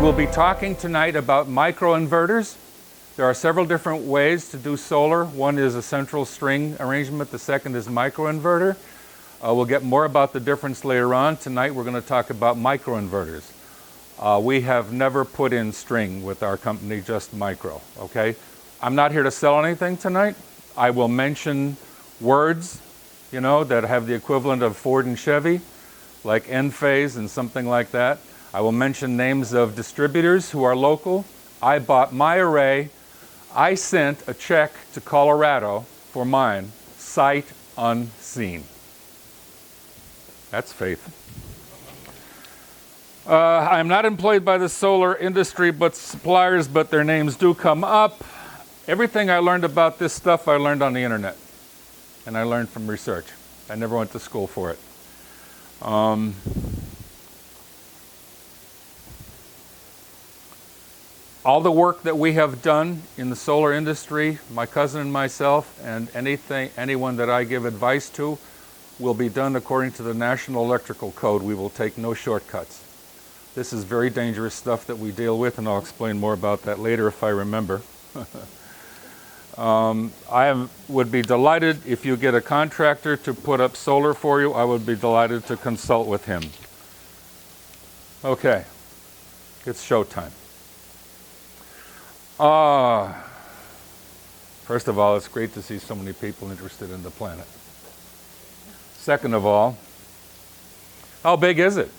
will be talking tonight about microinverters. There are several different ways to do solar. One is a central string arrangement. The second is microinverter. We'll get more about the difference later on. Tonight we're going to talk about microinverters. We have never put in string with our company, just micro, okay? I'm not here to sell anything tonight. I will mention words, you know, that have the equivalent of Ford and Chevy, like Enphase and something like that. I will mention names of distributors who are local. I bought my array. I sent a check to Colorado for mine, sight unseen. That's faith. I'm not employed by the solar industry, but suppliers, but their names do come up. Everything I learned about this stuff, I learned on the internet. And I learned from research. I never went to school for it. All the work that we have done in the solar industry, my cousin and myself, and anyone that I give advice to, will be done according to the National Electrical Code. We will take no shortcuts. This is very dangerous stuff that we deal with, and I'll explain more about that later if I remember. Would be delighted if you get a contractor to put up solar for you. I would be delighted to consult with him. Okay, it's showtime. First of all, it's great to see so many people interested in the planet. Second of all, how big is it?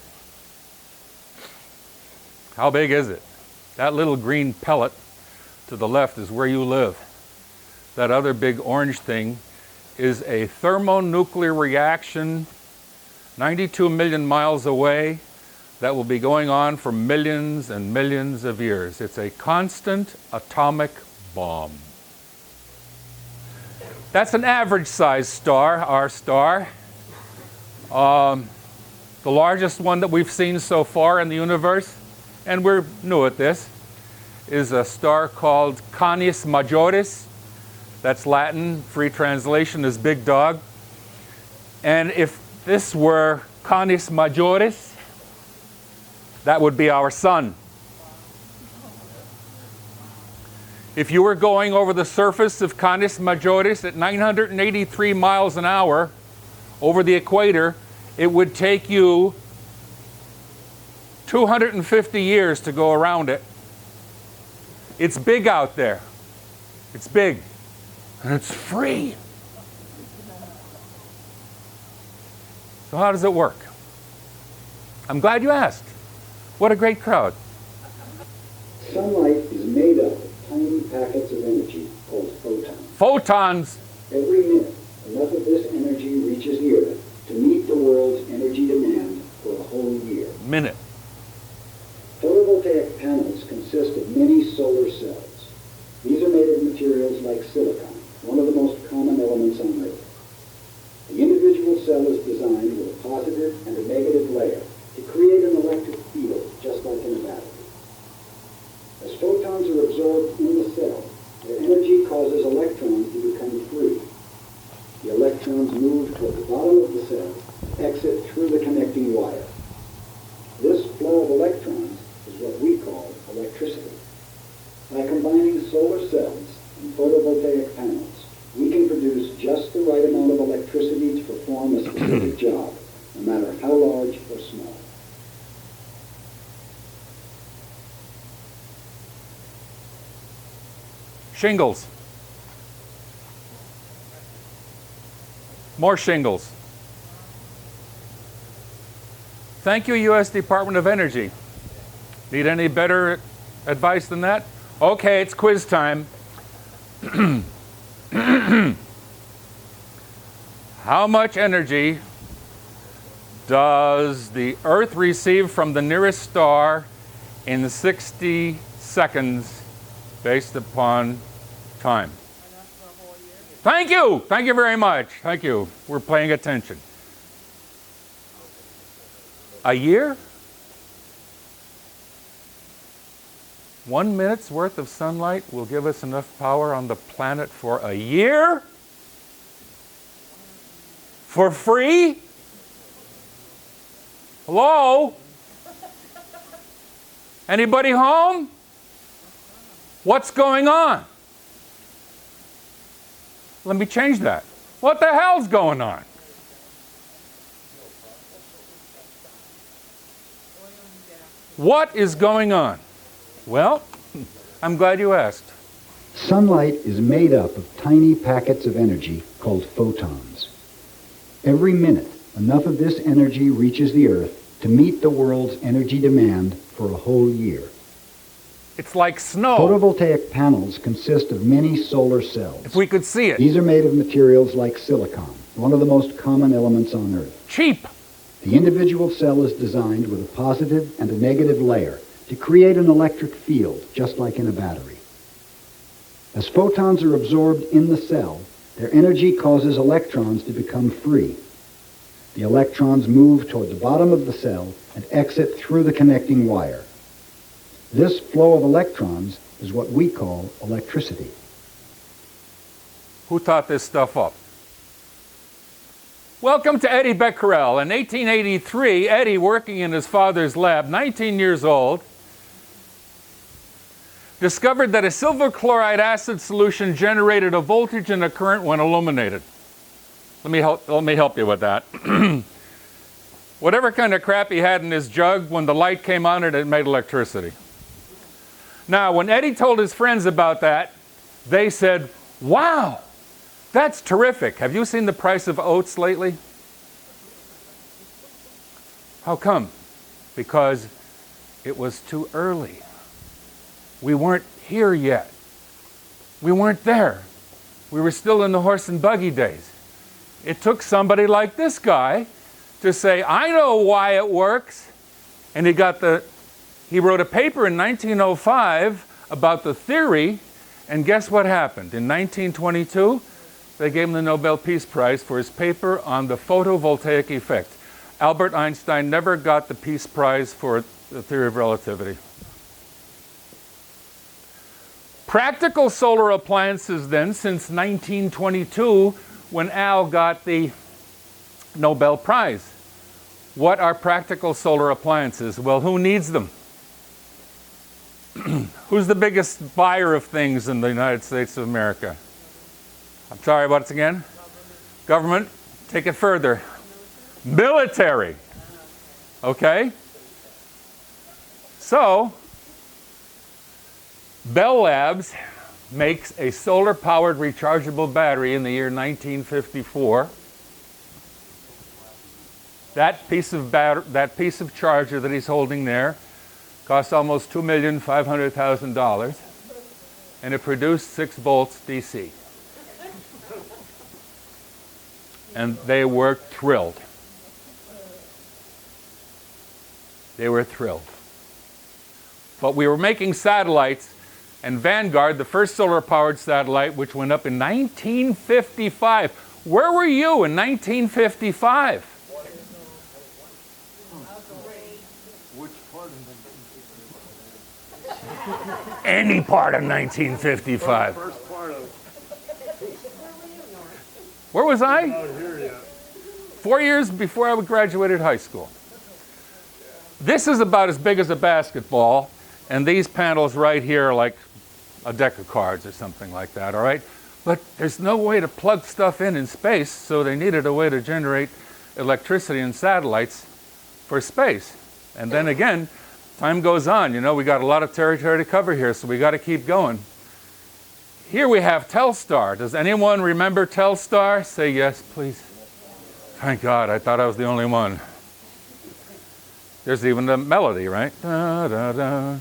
How big is it? That little green pellet to the left is where you live. That other big orange thing is a thermonuclear reaction 92 million miles away that will be going on for millions and millions of years. It's a constant atomic bomb. That's an average sized star, our star. The largest one that we've seen so far in the universe, and we're new at this, is a star called Canis Majoris. That's Latin. Free translation is big dog. And if this were Canis Majoris, that would be our sun. If you were going over the surface of Canis Majoris at 983 miles an hour over the equator, it would take you 250 years to go around it. It's big out there. It's big. And it's free. So how does it work? I'm glad you asked. What a great crowd. Sunlight is made up of tiny packets of energy called photons. Photons! Every minute, enough of this energy reaches the Earth to meet the world's energy demand for a whole year. Minute. Photovoltaic panels consist of many solar cells. These are made of materials like silicon, one of the most common elements on Earth. The individual cell is designed with a positive and a negative layer to create an electric field, just like in a battery. As photons are absorbed in the cell, their energy causes electrons to become free. The electrons move toward the bottom of the cell, exit through the connecting wire. This flow of electrons is what we call electricity. By combining solar cells and photovoltaic panels, we can produce just the right amount of electricity to perform a specific job, no matter how large or small. Shingles. More shingles. Thank you, U.S. Department of Energy. Need any better advice than that? Okay, it's quiz time. How much energy does the Earth receive from the nearest star in 60 seconds based upon time? Thank you! Thank you very much. Thank you. We're paying attention. A year? 1 minute's worth of sunlight will give us enough power on the planet for a year? For free? Hello? Anybody home? What's going on? Let me change that. What the hell's going on? What is going on? Well, I'm glad you asked. Sunlight is made up of tiny packets of energy called photons. Every minute, enough of this energy reaches the Earth to meet the world's energy demand for a whole year. It's like snow. Photovoltaic panels consist of many solar cells. If we could see it. These are made of materials like silicon, one of the most common elements on Earth. Cheap. The individual cell is designed with a positive and a negative layer to create an electric field, just like in a battery. As photons are absorbed in the cell, their energy causes electrons to become free. The electrons move toward the bottom of the cell and exit through the connecting wire. This flow of electrons is what we call electricity. Who taught this stuff up? Welcome to Eddie Becquerel. In 1883, Eddie, working in his father's lab, 19 years old, discovered that a silver chloride acid solution generated a voltage and a current when illuminated. Let me help you with that. Whatever kind of crap he had in his jug, when the light came on it made electricity. Now, when Eddie told his friends about that, they said, "Wow, that's terrific. Have you seen the price of oats lately?" How come? Because it was too early. We weren't here yet. We weren't there. We were still in the horse and buggy days. It took somebody like this guy to say, "I know why it works." And he wrote a paper in 1905 about the theory, and guess what happened? In 1922, they gave him the Nobel Peace Prize for his paper on the photovoltaic effect. Albert Einstein never got the Peace Prize for the theory of relativity. Practical solar appliances then, since 1922, when Al got the Nobel Prize. What are practical solar appliances? Well, who needs them? Who's the biggest buyer of things in the United States of America? I'm sorry, what's again? Government. Take it further. Military. Okay? So, Bell Labs makes a solar-powered rechargeable battery in the year 1954. That piece of charger that he's holding there cost almost $2,500,000, and it produced 6 volts DC. And they were thrilled. They were thrilled. But we were making satellites, and Vanguard, the first solar-powered satellite, which went up in 1955. Where were you in 1955? Which part of Any part of 1955. first part of Where was I? out here yet? 4 years before I graduated high school. This is about as big as a basketball, and these panels right here are like a deck of cards or something like that, all right? But there's no way to plug stuff in space, so they needed a way to generate electricity in satellites for space. And then again, time goes on. You know, we got a lot of territory to cover here, so we got to keep going. Here we have Telstar. Does anyone remember Telstar? Say yes, please. Thank God, I thought I was the only one. There's even the melody, right? Da, da, da.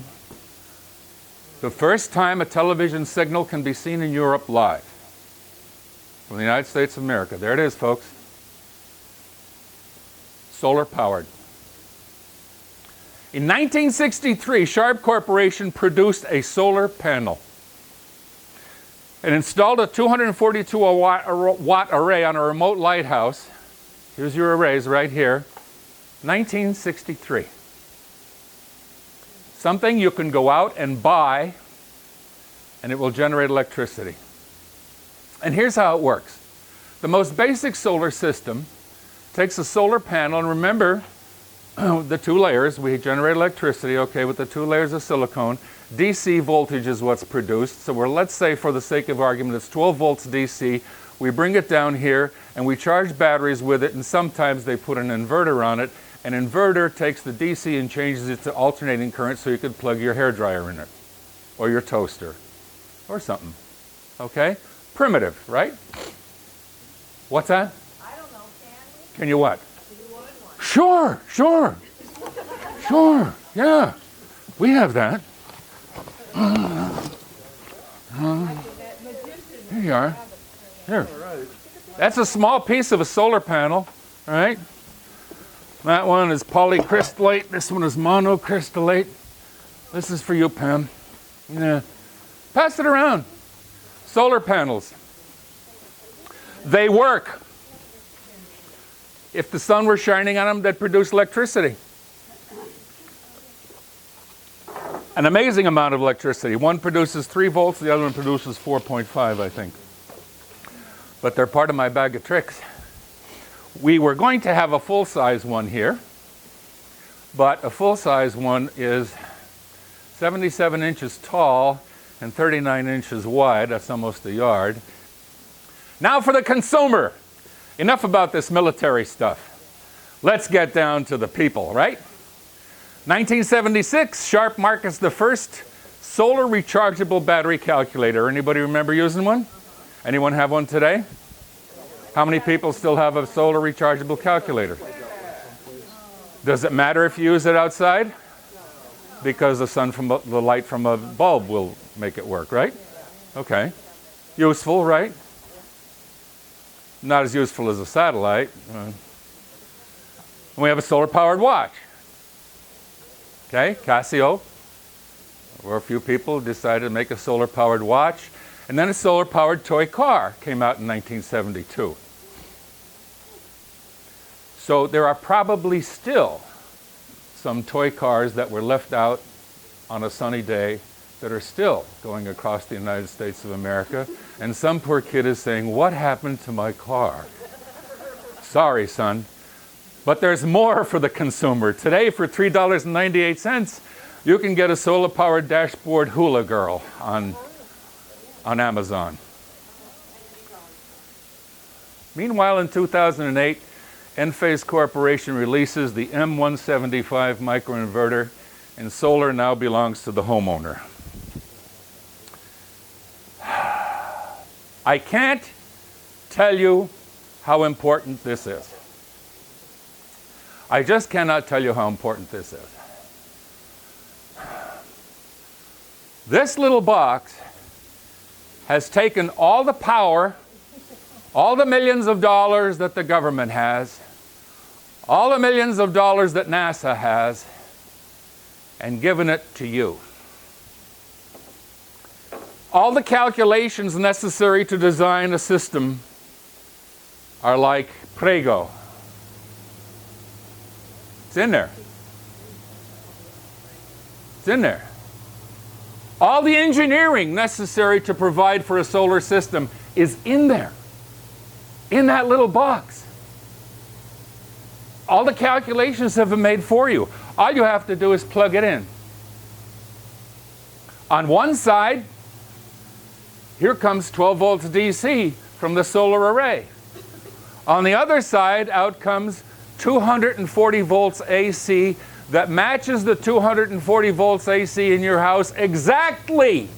The first time a television signal can be seen in Europe live from the United States of America. There it is, folks. Solar powered. In 1963, Sharp Corporation produced a solar panel and installed a 242 watt array on a remote lighthouse. Here's your arrays right here. 1963. Something you can go out and buy, and it will generate electricity. And here's how it works. The most basic solar system takes a solar panel, and remember, the two layers, we generate electricity, okay, with the two layers of silicone. DC voltage is what's produced. So let's say for the sake of argument, it's 12 volts DC. We bring it down here and we charge batteries with it, and sometimes they put an inverter on it. An inverter takes the DC and changes it to alternating current so you could plug your hairdryer in it, or your toaster, or something. Okay? Primitive, right? What's that? I don't know, Can you what? do you want one? Sure, sure, sure, yeah. We have that. Here you are. Here. That's a small piece of a solar panel, right? That one is polycrystalline. This one is monocrystalline. This is for you, Pam. Yeah. Pass it around. Solar panels. They work. If the sun were shining on them, they'd produce electricity. An amazing amount of electricity. One produces 3 volts, the other one produces 4.5, I think. But they're part of my bag of tricks. We were going to have a full-size one here, but a full-size one is 77 inches tall and 39 inches wide. That's almost a yard. Now for the consumer. Enough about this military stuff. Let's get down to the people, right? 1976, Sharp markets the first solar rechargeable battery calculator. Anybody remember using one? Anyone have one today? How many people still have a solar rechargeable calculator? Does it matter if you use it outside? Because the light from a bulb will make it work, right? Okay. Useful, right? Not as useful as a satellite. We have a solar-powered watch. Okay, Casio. There were a few people who decided to make a solar-powered watch. And then a solar-powered toy car came out in 1972. So there are probably still some toy cars that were left out on a sunny day that are still going across the United States of America. And some poor kid is saying, "What happened to my car?" Sorry, son. But there's more for the consumer. Today, for $3.98, you can get a solar-powered dashboard HULA girl on Amazon. Meanwhile, in 2008, Enphase Corporation releases the M175 microinverter, and solar now belongs to the homeowner. I can't tell you how important this is. I just cannot tell you how important this is. This little box has taken all the power, all the millions of dollars that the government has, all the millions of dollars that NASA has, and given it to you. All the calculations necessary to design a system are like Prego. It's in there. It's in there. All the engineering necessary to provide for a solar system is in there, in that little box. All the calculations have been made for you. All you have to do is plug it in. On one side, here comes 12 volts DC from the solar array. On the other side, out comes 240 volts AC that matches the 240 volts AC in your house exactly.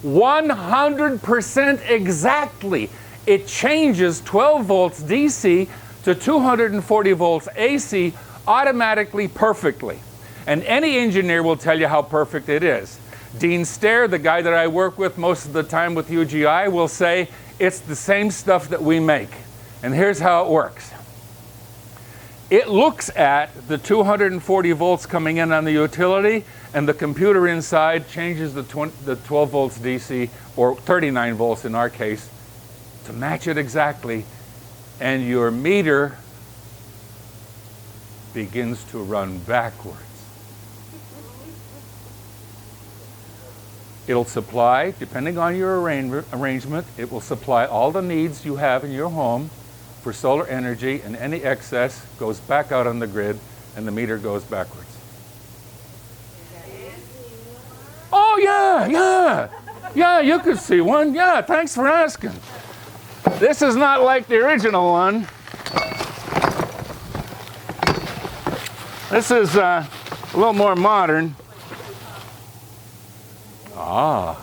100% exactly. It changes 12 volts DC to 240 volts AC automatically, perfectly. And any engineer will tell you how perfect it is. Dean Stair, the guy that I work with most of the time with UGI, will say it's the same stuff that we make. And here's how it works. It looks at the 240 volts coming in on the utility, and the computer inside changes the 12 volts DC, or 39 volts in our case, to match it exactly, and your meter begins to run backwards. It'll supply, depending on your arrangement, it will supply all the needs you have in your home for solar energy, and any excess goes back out on the grid and the meter goes backwards. Oh, yeah, yeah. Yeah, you could see one. Yeah, thanks for asking. This is not like the original one. This is a little more modern. Ah.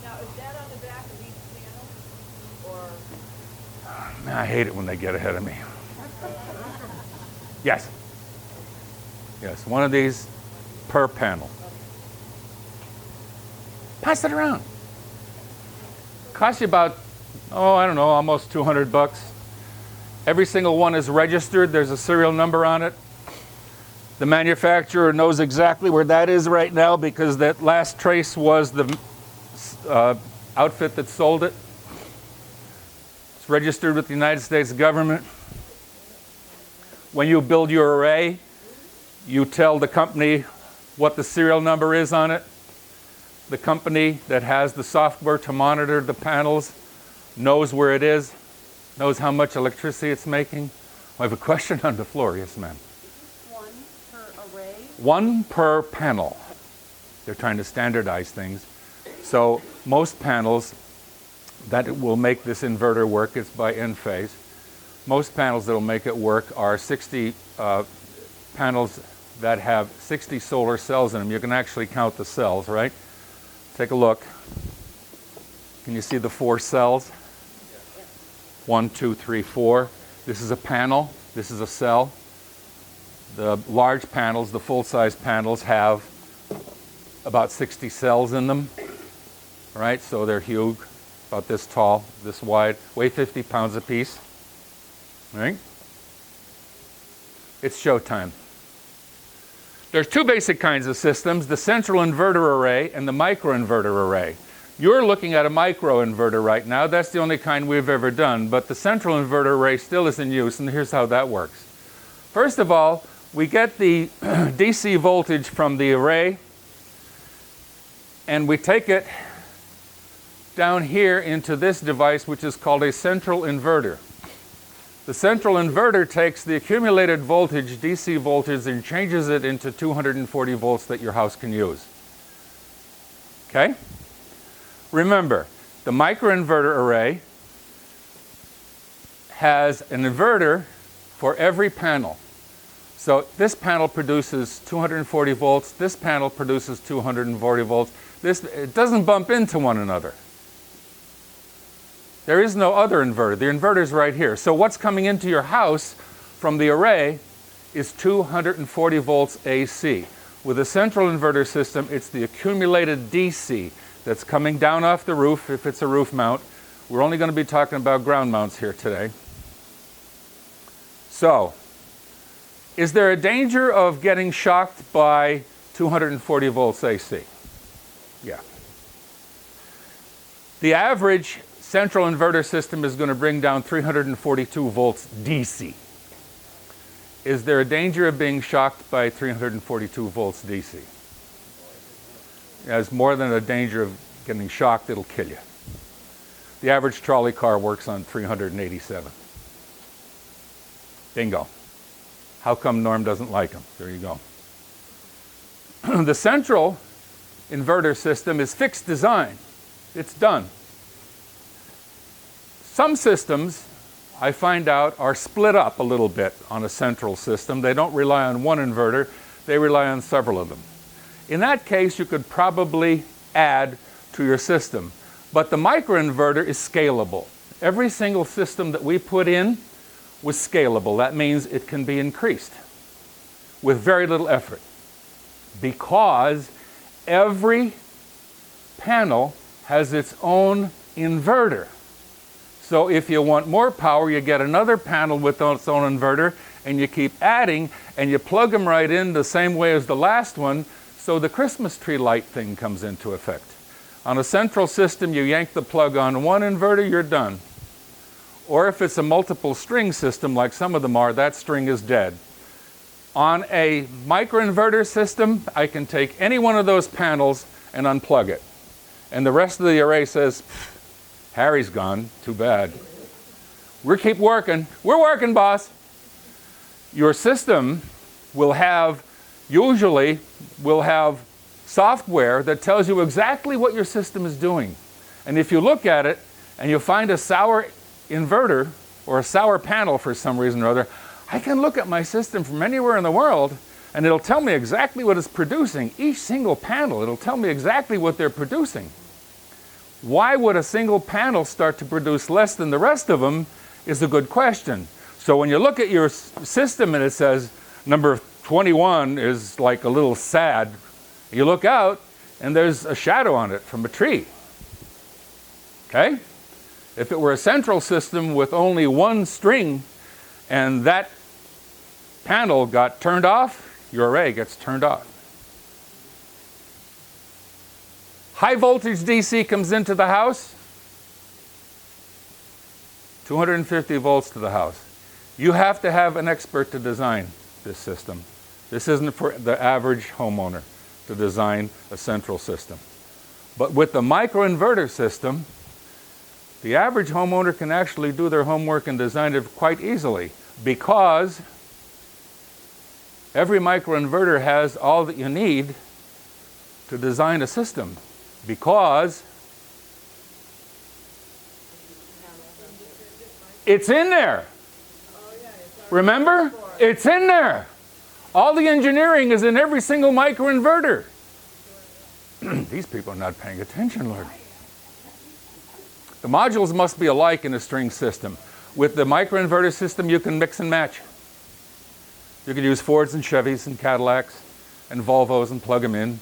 Now, is that on the back of each panel? Or Man, I hate it when they get ahead of me. Yes. Yes, one of these per panel. Pass it around. Costs you about, oh, I don't know, almost 200 bucks. Every single one is registered. There's a serial number on it. The manufacturer knows exactly where that is right now because that last trace was the outfit that sold it. It's registered with the United States government. When you build your array, you tell the company what the serial number is on it. The company that has the software to monitor the panels knows where it is, knows how much electricity it's making. I have a question on the floor. Yes, ma'am. one per array? One per panel. They're trying to standardize things. So most panels that will make this inverter work, it's by N phase. Most panels that will make it work are 60 panels that have 60 solar cells in them. You can actually count the cells, right? Take a look. Can you see the 4 cells? 1, 2, 3, 4. This is a panel. This is a cell. The large panels, the full-size panels, have about 60 cells in them, right? So they're huge, about this tall, this wide, weigh 50 pounds apiece, right? It's showtime. There's 2 basic kinds of systems, the central inverter array and the microinverter array. You're looking at a microinverter right now. That's the only kind we've ever done, but the central inverter array still is in use, and here's how that works. First of all, we get the DC voltage from the array, and we take it down here into this device, which is called a central inverter. The central inverter takes the accumulated voltage, DC voltage, and changes it into 240 volts that your house can use. Okay? Remember, the microinverter array has an inverter for every panel. So this panel produces 240 volts, this panel produces 240 volts. It doesn't bump into one another. There is no other inverter. The inverter's right here. So what's coming into your house from the array is 240 volts AC. With a central inverter system, it's the accumulated DC that's coming down off the roof if it's a roof mount. We're only going to be talking about ground mounts here today. So, is there a danger of getting shocked by 240 volts AC? Yeah. The average central inverter system is going to bring down 342 volts DC. Is there a danger of being shocked by 342 volts DC? There's more than a danger of getting shocked, it'll kill you. The average trolley car works on 387. Bingo. How come Norm doesn't like them? There you go. The central inverter system is fixed design. It's done. Some systems, I find out, are split up a little bit on a central system. They don't rely on one inverter, they rely on several of them. In that case, you could probably add to your system. But the microinverter is scalable. Every single system that we put in was scalable. That means it can be increased with very little effort, because every panel has its own inverter. So if you want more power, you get another panel with its own inverter, and you keep adding, and you plug them right in the same way as the last one, so the Christmas tree light thing comes into effect. On a central system, you yank the plug on one inverter, you're done. Or if it's a multiple string system, like some of them are, that string is dead. On a microinverter system, I can take any one of those panels and unplug it. And the rest of the array says, Harry's gone, too bad. We keep working. We're working, boss. Your system usually will have software that tells you exactly what your system is doing. And if you look at it and you find a sour inverter or a sour panel for some reason or other, I can look at my system from anywhere in the world and it'll tell me exactly what it's producing. Each single panel, it'll tell me exactly what they're producing. Why would a single panel start to produce less than the rest of them is a good question. So when you look at your system and it says number 21 is like a little sad, you look out and there's a shadow on it from a tree. Okay? If it were a central system with only one string and that panel got turned off, your array gets turned off. High voltage DC comes into the house, 250 volts to the house. You have to have an expert to design this system. This isn't for the average homeowner to design a central system. But with the microinverter system, the average homeowner can actually do their homework and design it quite easily, because every microinverter has all that you need to design a system, because it's in there. Remember? It's in there. All the engineering is in every single microinverter. These people are not paying attention, Lord. The modules must be alike in a string system. With the microinverter system, you can mix and match. You can use Fords and Chevys and Cadillacs and Volvos and plug them in,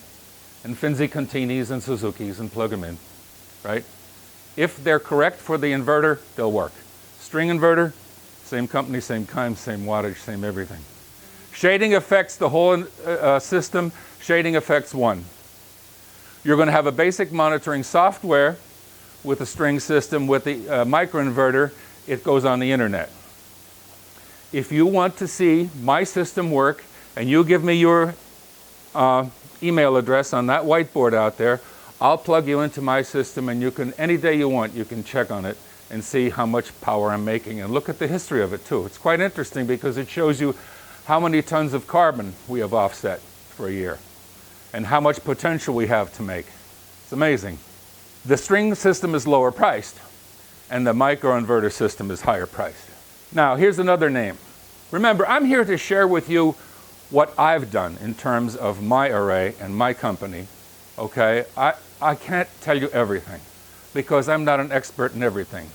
and Finzi Continis and Suzukis and plug them in, right? If they're correct for the inverter, they'll work. String inverter, same company, same kind, same wattage, same everything. Shading affects the whole system. Shading affects one. You're going to have a basic monitoring software with a string system. With the microinverter, it goes on the internet. If you want to see my system work and you give me your email address on that whiteboard out there, I'll plug you into my system, and you can, any day you want, you can check on it and see how much power I'm making, and look at the history of it too. It's quite interesting because it shows you how many tons of carbon we have offset for a year and how much potential we have to make. It's amazing. The string system is lower priced and the microinverter system is higher priced. Now, here's another name. Remember, I'm here to share with you what I've done in terms of my array and my company. Okay? I can't tell you everything because I'm not an expert in everything.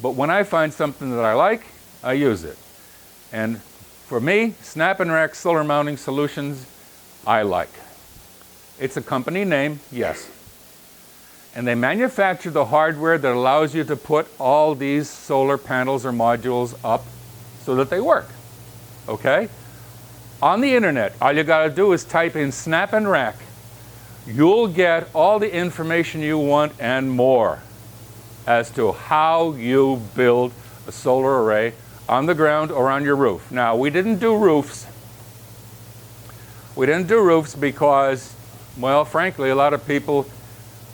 But when I find something that I like, I use it. And for me, Snap and Rack Solar Mounting Solutions, I like. It's a company name, yes. And they manufacture the hardware that allows you to put all these solar panels or modules up so that they work. Okay? On the internet, all you got to do is type in Snap and Rack. You'll get all the information you want and more as to how you build a solar array on the ground or on your roof. Now, we didn't do roofs. We didn't do roofs because, well, frankly, a lot of people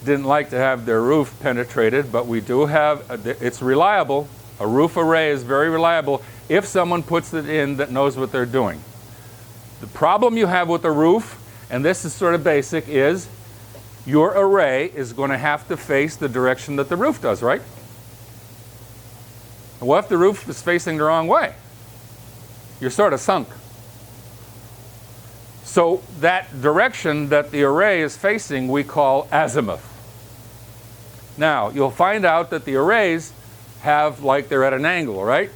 didn't like to have their roof penetrated, but we do have, it's reliable. A roof array is very reliable if someone puts it in that knows what they're doing. The problem you have with a roof, and this is sort of basic, is your array is going to have to face the direction that the roof does, right? What if the roof is facing the wrong way? You're sort of sunk. So that direction that the array is facing we call azimuth. Now, you'll find out that the arrays have, like, they're at an angle, right?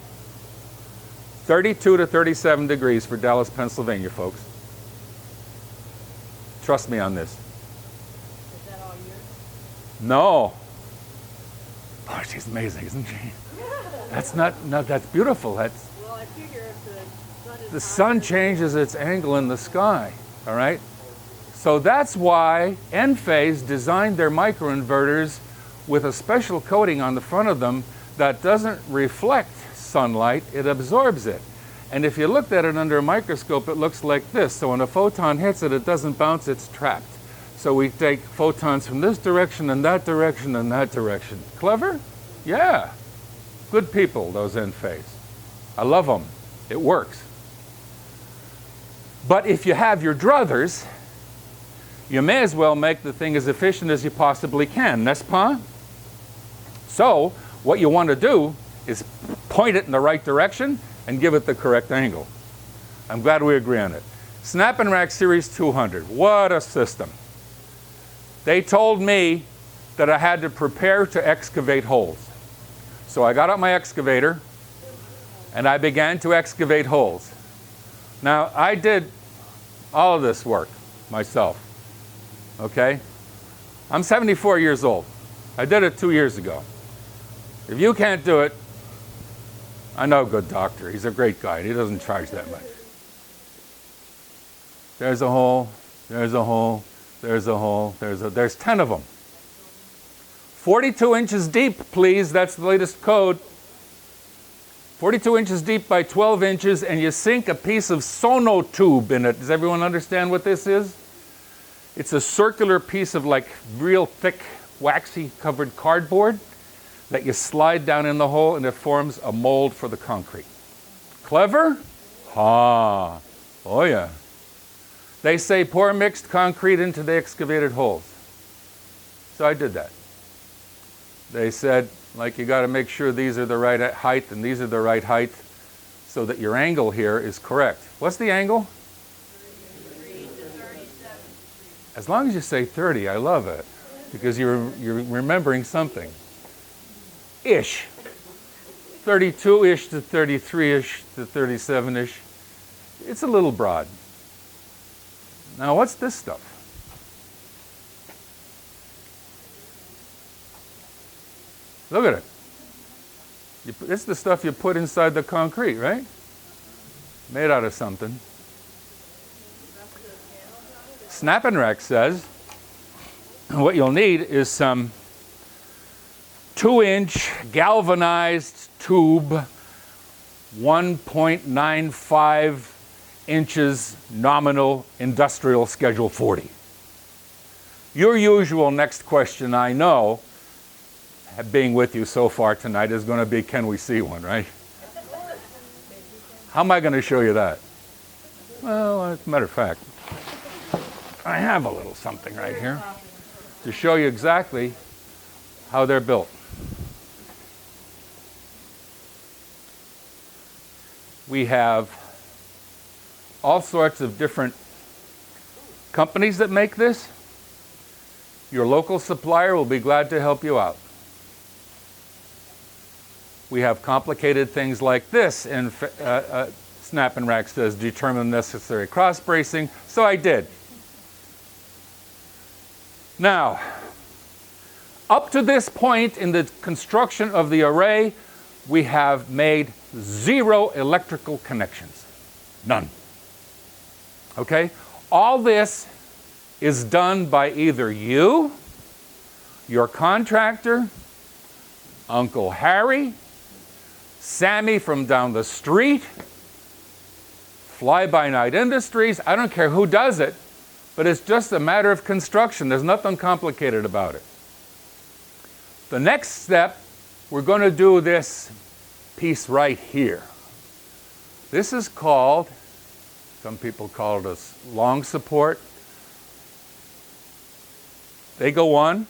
32 to 37 degrees for Dallas, Pennsylvania, folks. Trust me on this. Is that all yours? No. Oh, she's amazing, isn't she? That's not, that's beautiful. That's, Well, I figure if the sun is the sun changes its angle in the sky, all right? So that's why Enphase designed their microinverters with a special coating on the front of them that doesn't reflect sunlight, it absorbs it. And if you looked at it under a microscope, it looks like this. So when a photon hits it, it doesn't bounce, it's trapped. So we take photons from this direction and that direction and that direction. Clever? Yeah. Good people, those Enphase. I love them. It works. But if you have your druthers, you may as well make the thing as efficient as you possibly can, n'est-ce pas? So what you want to do is point it in the right direction and give it the correct angle. I'm glad we agree on it. Snap and Rack Series 200, what a system. They told me that I had to prepare to excavate holes. So I got out my excavator and I began to excavate holes. Now, I did all of this work myself, okay? I'm 74 years old. I did it 2 years ago. If you can't do it, I know a good doctor. He's a great guy. He doesn't charge that much. There's a hole, there's a hole, there's a hole, there's 10 of them. 42 inches deep, please. That's the latest code. 42 inches deep by 12 inches, and you sink a piece of sonotube in it. Does everyone understand what this is? It's a circular piece of like real thick, waxy covered cardboard that you slide down in the hole and it forms a mold for the concrete. Clever? Ah, oh yeah. They say pour mixed concrete into the excavated holes. So I did that. They said, like, you got to make sure these are the right height and these are the right height so that your angle here is correct. What's the angle? 3 to 37. As long as you say 30, I love it, because you're remembering something. Ish. 32-ish to 33-ish to 37-ish. It's a little broad. Now, what's this stuff? Look at it. It's the stuff you put inside the concrete, right? Made out of something. Snap and Rack says what you'll need is some 2-inch galvanized tube, 1.95 inches nominal industrial schedule 40. Your usual next question, I know, being with you so far tonight, is going to be, can we see one, right? How am I going to show you that? Well, as a matter of fact, I have a little something right here to show you exactly how they're built. We have all sorts of different companies that make this. Your local supplier will be glad to help you out. We have complicated things like this, and Snap and Rack says determine necessary cross bracing, so I did. Now, up to this point in the construction of the array, we have made 0 electrical connections. None. Okay? All this is done by either you, your contractor, Uncle Harry, Sammy from down the street, Fly-By-Night Industries. I don't care who does it, but it's just a matter of construction. There's nothing complicated about it. The next step, we're going to do this piece right here. This is called, some people call it a long support. They go on.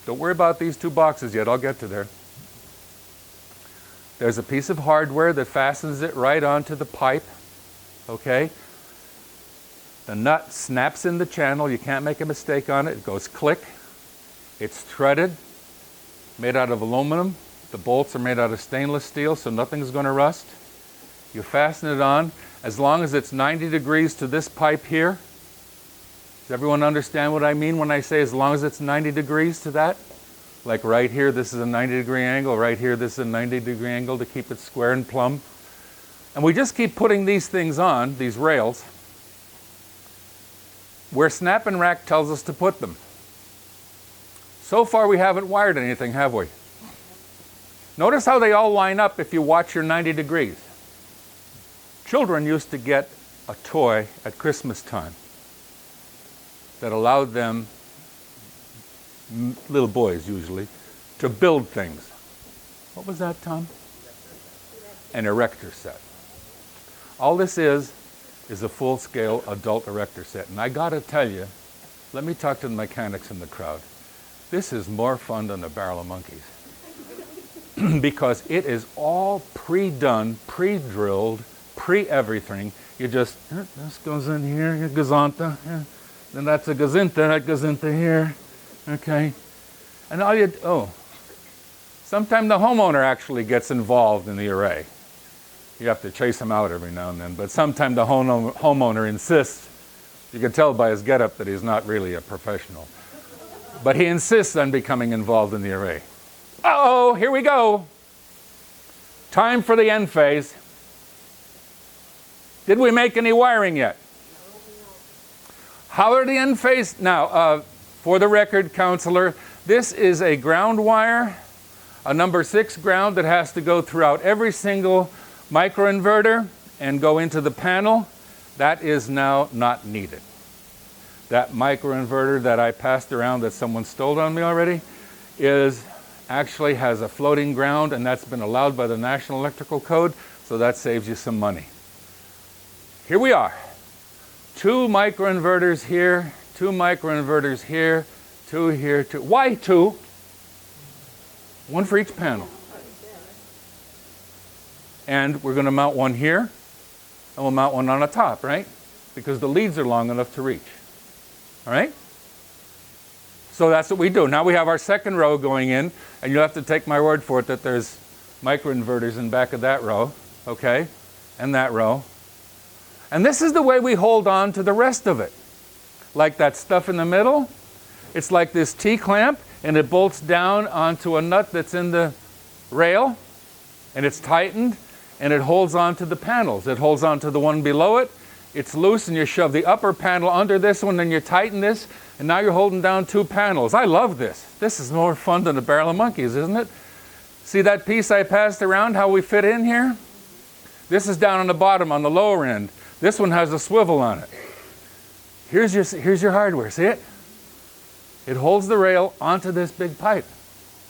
Don't worry about these 2 boxes yet, I'll get to there. There's a piece of hardware that fastens it right onto the pipe, okay? The nut snaps in the channel, you can't make a mistake on it. It goes click. It's threaded, made out of aluminum. The bolts are made out of stainless steel, so nothing's going to rust. You fasten it on. As long as it's 90 degrees to this pipe here. Does everyone understand what I mean when I say as long as it's 90 degrees to that? Like right here, this is a 90-degree angle. Right here, this is a 90-degree angle to keep it square and plumb. And we just keep putting these things on, these rails, where Snap and Rack tells us to put them. So far, we haven't wired anything, have we? Notice how they all line up if you watch your 90 degrees. Children used to get a toy at Christmas time that allowed them, little boys usually, to build things. What was that, Tom? An erector set. All this is a full-scale adult erector set. And I gotta tell you, let me talk to the mechanics in the crowd. This is more fun than a barrel of monkeys. Because it is all pre-done, pre-drilled, pre-everything. You just, this goes in here, your gazanta, then that's a gazinta, that goes into here, okay? And all you, sometimes the homeowner actually gets involved in the array. You have to chase him out every now and then, but sometimes the homeowner insists. You can tell by his getup that he's not really a professional. But he insists on becoming involved in the array. Uh-oh, here we go. Time for the end phase. Did we make any wiring yet? How are the end phase? Now, for the record, counselor, this is a ground wire, a number 6 ground that has to go throughout every single microinverter and go into the panel. That is now not needed. That microinverter that I passed around that someone stole on me already actually has a floating ground, and that's been allowed by the National Electrical Code, so that saves you some money. Here we are. 2 microinverters here, 2 microinverters here, 2 here, 2. Why 2? 1 for each panel. And we're going to mount one here, and we'll mount one on the top, right? Because the leads are long enough to reach. All right? So that's what we do. Now we have our second row going in, and you'll have to take my word for it that there's microinverters in back of that row, okay? And that row. And this is the way we hold on to the rest of it. Like that stuff in the middle, it's like this T-clamp, and it bolts down onto a nut that's in the rail, and it's tightened, and it holds on to the panels. It holds on to the one below it. It's loose, and you shove the upper panel under this one, and you tighten this, and now you're holding down 2 panels. I love this. This is more fun than a barrel of monkeys, isn't it? See that piece I passed around, how we fit in here? This is down on the bottom, on the lower end. This one has a swivel on it. Here's your hardware, see it? It holds the rail onto this big pipe.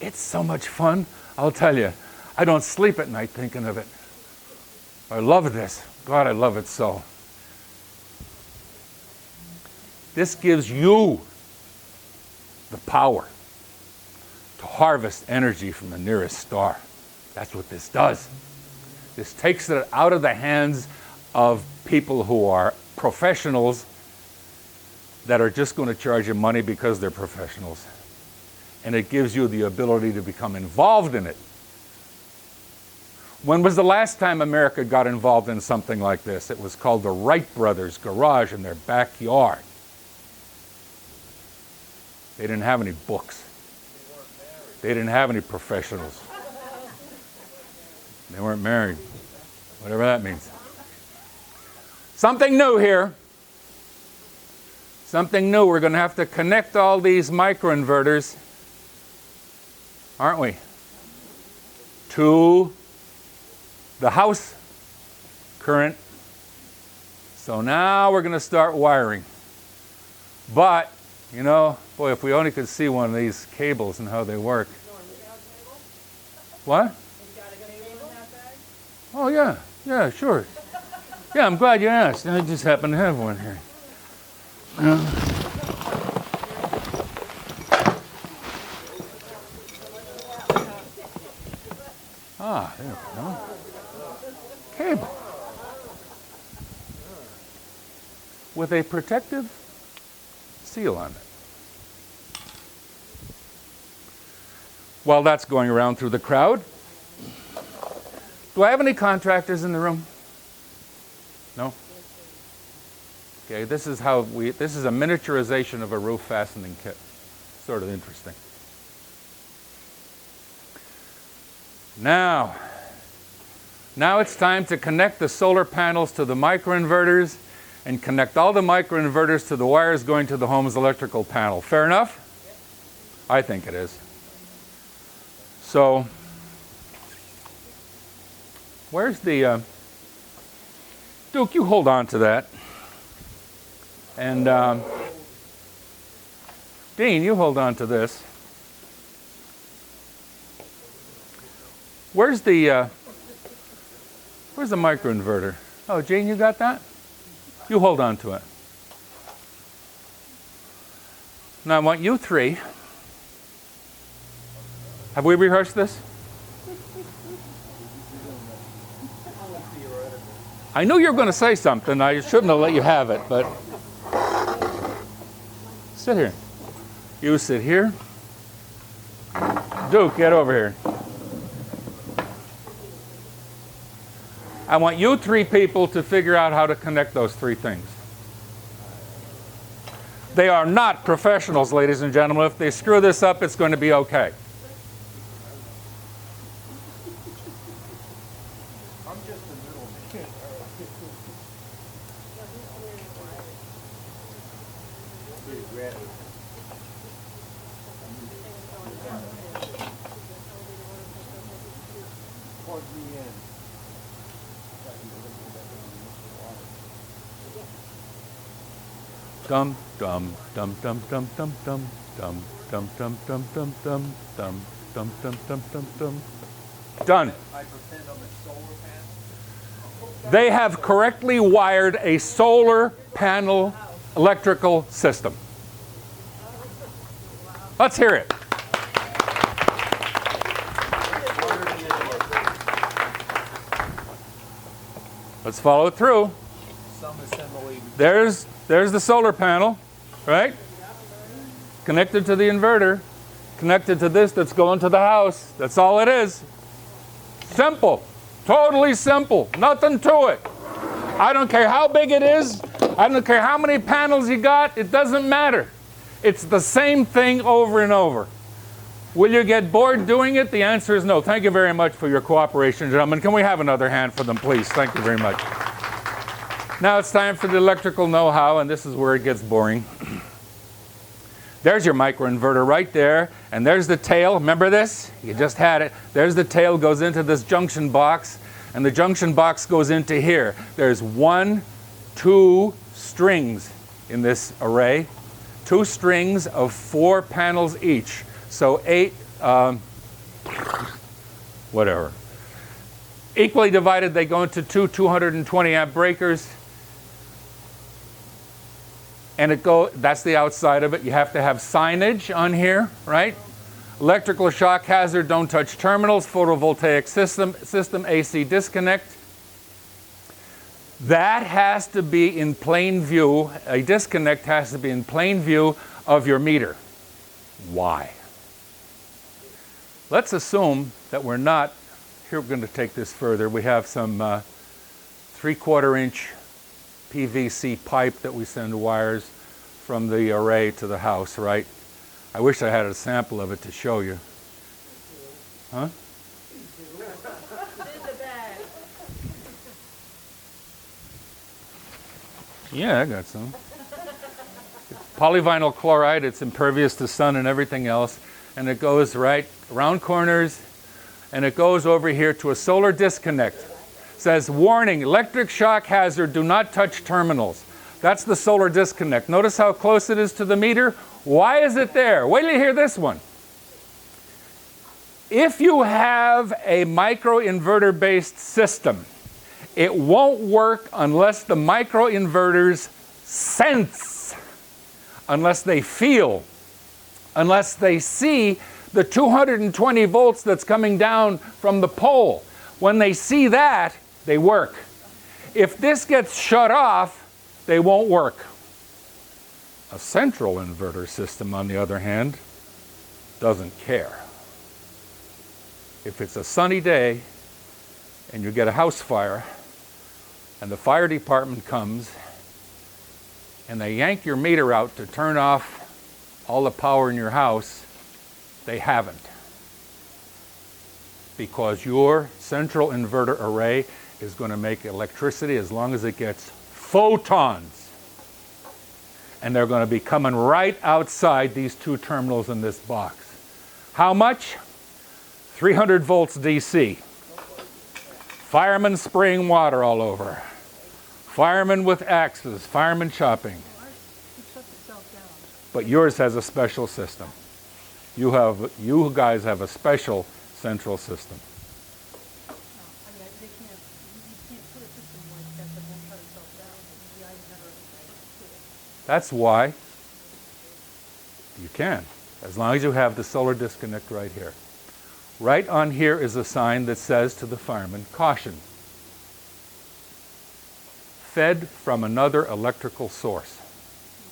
It's so much fun, I'll tell you. I don't sleep at night thinking of it. I love this. God, I love it so. This gives you the power to harvest energy from the nearest star. That's what this does. This takes it out of the hands of people who are professionals that are just going to charge you money because they're professionals. And it gives you the ability to become involved in it. When was the last time America got involved in something like this? It was called the Wright Brothers Garage in their backyard. They didn't have any books. They didn't have any professionals. They weren't married. Whatever that means. Something new here. Something new. We're going to have to connect all these microinverters, aren't we, to the house current. So now we're going to start wiring. But, you know, boy, if we only could see one of these cables and how they work. What? Oh, yeah. Yeah, sure. Yeah, I'm glad you asked. I just happen to have one here. There we go. Cable. With a protective seal on it. While that's going around through the crowd, do I have any contractors in the room? No? Okay, this is a miniaturization of a roof fastening kit. Sort of interesting. Now it's time to connect the solar panels to the microinverters and connect all the microinverters to the wires going to the home's electrical panel. Fair enough? Yep. I think it is. So, where's the... Duke, you hold on to that. And Dean, you hold on to this. Where's the microinverter? Oh, Jane, you got that? You hold on to it. Now I want you three. Have we rehearsed this? I knew you were going to say something. I shouldn't have let you have it, but sit here. You sit here. Duke, get over here. I want you three people to figure out how to connect those three things. They are not professionals, ladies and gentlemen. If they screw this up, it's going to be okay. I'm just a middleman. Plug me in. Dum dum dum dum dum dum dum dum dum dum dum dum dum dum dum dum dum dum dum. Done. I pretend I'm a solar panel. They have correctly wired a solar panel electrical system. Let's hear it. Let's follow it through. Some assembly. There's the solar panel, right? Connected to the inverter, connected to this that's going to the house. That's all it is. Simple, totally simple, nothing to it. I don't care how big it is. I don't care how many panels you got. It doesn't matter. It's the same thing over and over. Will you get bored doing it? The answer is no. Thank you very much for your cooperation, gentlemen. Can we have another hand for them, please? Thank you very much. Now it's time for the electrical know-how, and this is where it gets boring. There's your microinverter right there, and there's the tail. Remember this? You just had it. There's the tail, goes into this junction box, and the junction box goes into here. There's 1, 2 strings in this array, 2 strings of 4 panels each. So 8, whatever. Equally divided, they go into 2 220 amp breakers. And that's the outside of it. You have to have signage on here, right? Electrical shock hazard, don't touch terminals, photovoltaic system, AC disconnect. That has to be in plain view. A disconnect has to be in plain view of your meter. Why? Let's assume that we're not, here we're going to take this further. We have some 3/4 inch PVC pipe that we send wires from the array to the house, right? I wish I had a sample of it to show you. Huh? In the bag. Yeah, I got some. Polyvinyl chloride, it's impervious to sun and everything else, and it goes right around corners, and it goes over here to a solar disconnect. It says, warning, electric shock hazard, do not touch terminals. That's the solar disconnect. Notice how close it is to the meter? Why is it there? Wait till you hear this one. If you have a microinverter-based system, it won't work unless the microinverters sense, unless they feel, unless they see the 220 volts that's coming down from the pole. When they see that, they work. If this gets shut off, they won't work. A central inverter system, on the other hand, doesn't care. If it's a sunny day and you get a house fire and the fire department comes and they yank your meter out to turn off all the power in your house, they haven't. Because your central inverter array is going to make electricity as long as it gets photons. And they're going to be coming right outside these 2 terminals in this box. How much? 300 volts DC. Firemen spraying water all over. Firemen with axes, firemen chopping. But yours has a special system. You guys have a special central system. I mean, you can't put a system like that, but That's why you can, as long as you have the solar disconnect right here. Right on here is a sign that says to the fireman, caution, fed from another electrical source.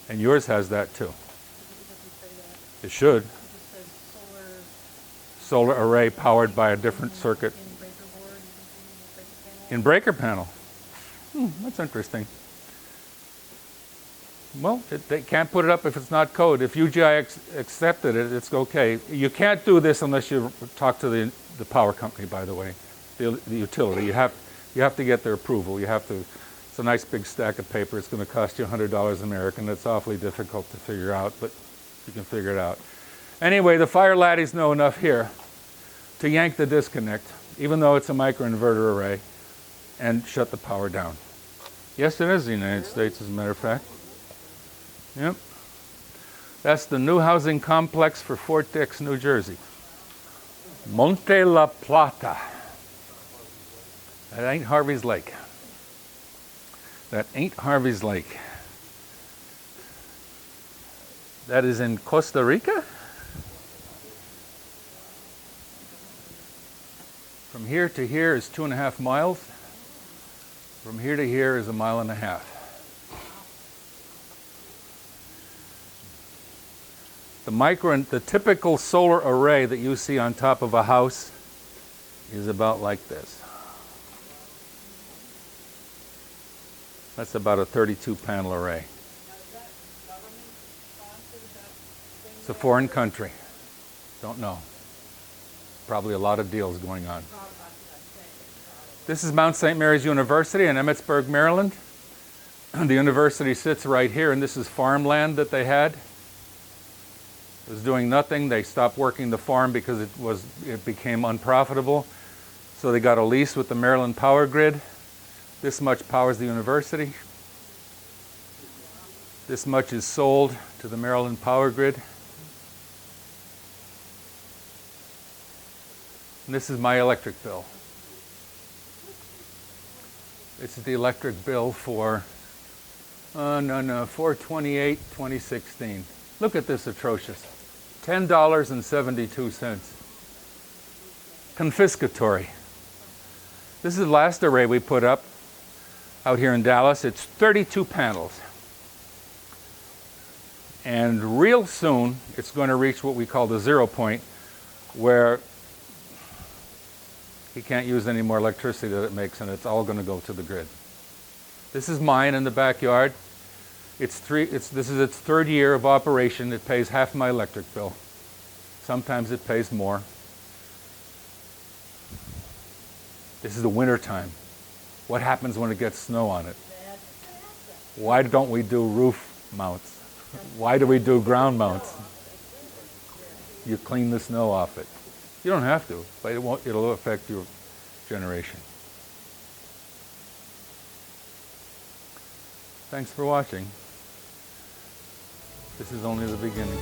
And yours has that too. It should. Solar array powered by a different circuit. In breaker panel. That's interesting. Well, they can't put it up if it's not code. If UGI accepted it, it's okay. You can't do this unless you talk to the power company, by the way, the utility. You have to get their approval. You have to. It's a nice big stack of paper. It's going to cost you $100 American. It's awfully difficult to figure out, but you can figure it out. Anyway, the fire laddies know enough here to yank the disconnect, even though it's a microinverter array, and shut the power down. Yes, it is the United States, as a matter of fact. Yep. That's the new housing complex for Fort Dix, New Jersey. Monte La Plata. That ain't Harvey's Lake. That ain't Harvey's Lake. That is in Costa Rica? From here to here is 2.5 miles. From here to here is 1.5 miles. The typical solar array that you see on top of a house is about like this. That's about a 32 panel array. It's a foreign country. Don't know. Probably a lot of deals going on. This is Mount St. Mary's University in Emmitsburg, Maryland. The university sits right here, and this is farmland that they had. It was doing nothing. They stopped working the farm because it became unprofitable. So they got a lease with the Maryland Power Grid. This much powers the university. This much is sold to the Maryland Power Grid. And this is my electric bill. This is the electric bill for 4/28/2016. Look at this atrocious. $10.72. Confiscatory. This is the last array we put up out here in Dallas. It's 32 panels. And real soon, it's going to reach what we call the 0 point, where he can't use any more electricity that it makes, and it's all going to go to the grid. This is mine in the backyard. This is its 3rd year of operation. It pays half my electric bill. Sometimes it pays more. This is the winter time. What happens when it gets snow on it? Why don't we do roof mounts? Why do we do ground mounts? You clean the snow off it. You don't have to, but it'll affect your generation. Thanks for watching. This is only the beginning.